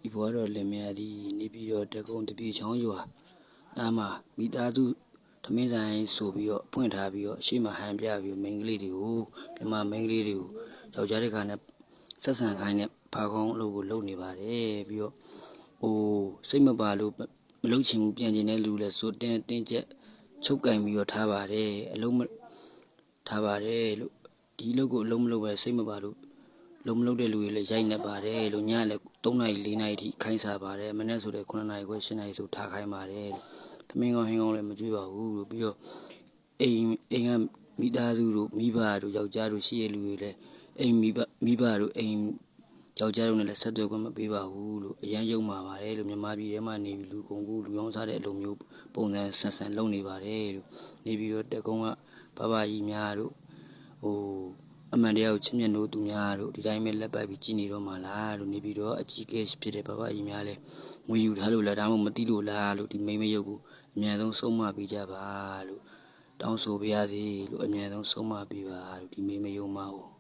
ဒီဘွားတော်လင်မယားဒီနေပြီးတော့တကုံတပြေချောင်းရွာနားမှာမိသားစုသမင်းဆိုင်ဆိုပြီးတော့ဖွင့်ထားပြီးတော့အရှိမဟန်ပြပြီးမိန်းကလေးတွေကိုမြန်မာမိန်းကလေးတွေကိုယောက်ျားတွေကနဲ့ဆက်ဆံခိုင်းတဲ့ဘာကောင်းအလုပ်ကိုလုပ်နေပါတယ်ပြီးတော့စိတ်မပါလို့မလုပ်ချင်ဘူးပြန်ကျင်တဲ့လူလည်းဆိုတင်းကျပ်ချုပ်ကင်ပြီးတော့ထားပါတယ်အလုံးထားပါတယ်လို့ဒီအလုပ်ကိုအလုံးမလုပ်ပဲစိတ်မပါလို့လုံးမလုပ်တဲ့လူတွေလည်းရိုက်နေပါတယ်လို့ညလည်း3နာရီ4နာရီထိခိုင်းစားပါတယ်မနေ့ဆိုလည်း9နာရီခွဲ10နာရီဆိုထားခိုင်းပါတယ်လို့သမင်းကောင်းဟင်းကောင်းလည်းမကြွေးပါဘူးလို့ပြီးတော့အိမ်ကမိသားစုတို့မိဘတို့ယောက်ျားတို့ရှိရလူတွေလည်းအိမ်မိဘတို့အိမ်ယောက်ျားတို့နဲ့လည်းဆက်သွယ်ခွင့်မပေးပါဘူးလို့အရန်ယုံမှာပါတယ်လို့မြန်မာပြည်ထဲမှာနေပြီးလူကုန်ကူလူရောင်းစားတဲ့အလုပ်မျိုးပုံစံဆန်လုပ်နေပါတယ်လို့နေပြီးတော့တက်ကုန်းကဘဘကြီးများတို့အမှန်တရားကိုချစ်မြတ်လို့သူများတို့ဒီတိုင်းပဲလက်ပတ်ပြီးကြည်နေတော့မှလားလို့နေပြီးတော့အကြီးကဲဖြစ်တဲ့ဘဘကြီးများလဲငွေယူထားလို့လားဒါမှမသိလို့လားလို့ဒီမိမရုပ်ကိုအမြန်ဆုံးဆုံးမပေးကြပါလို့တောင်းဆိုပါရစေလို့အမြန်ဆုံးဆုံးမပေးပါလို့ဒီမိမရုံမကို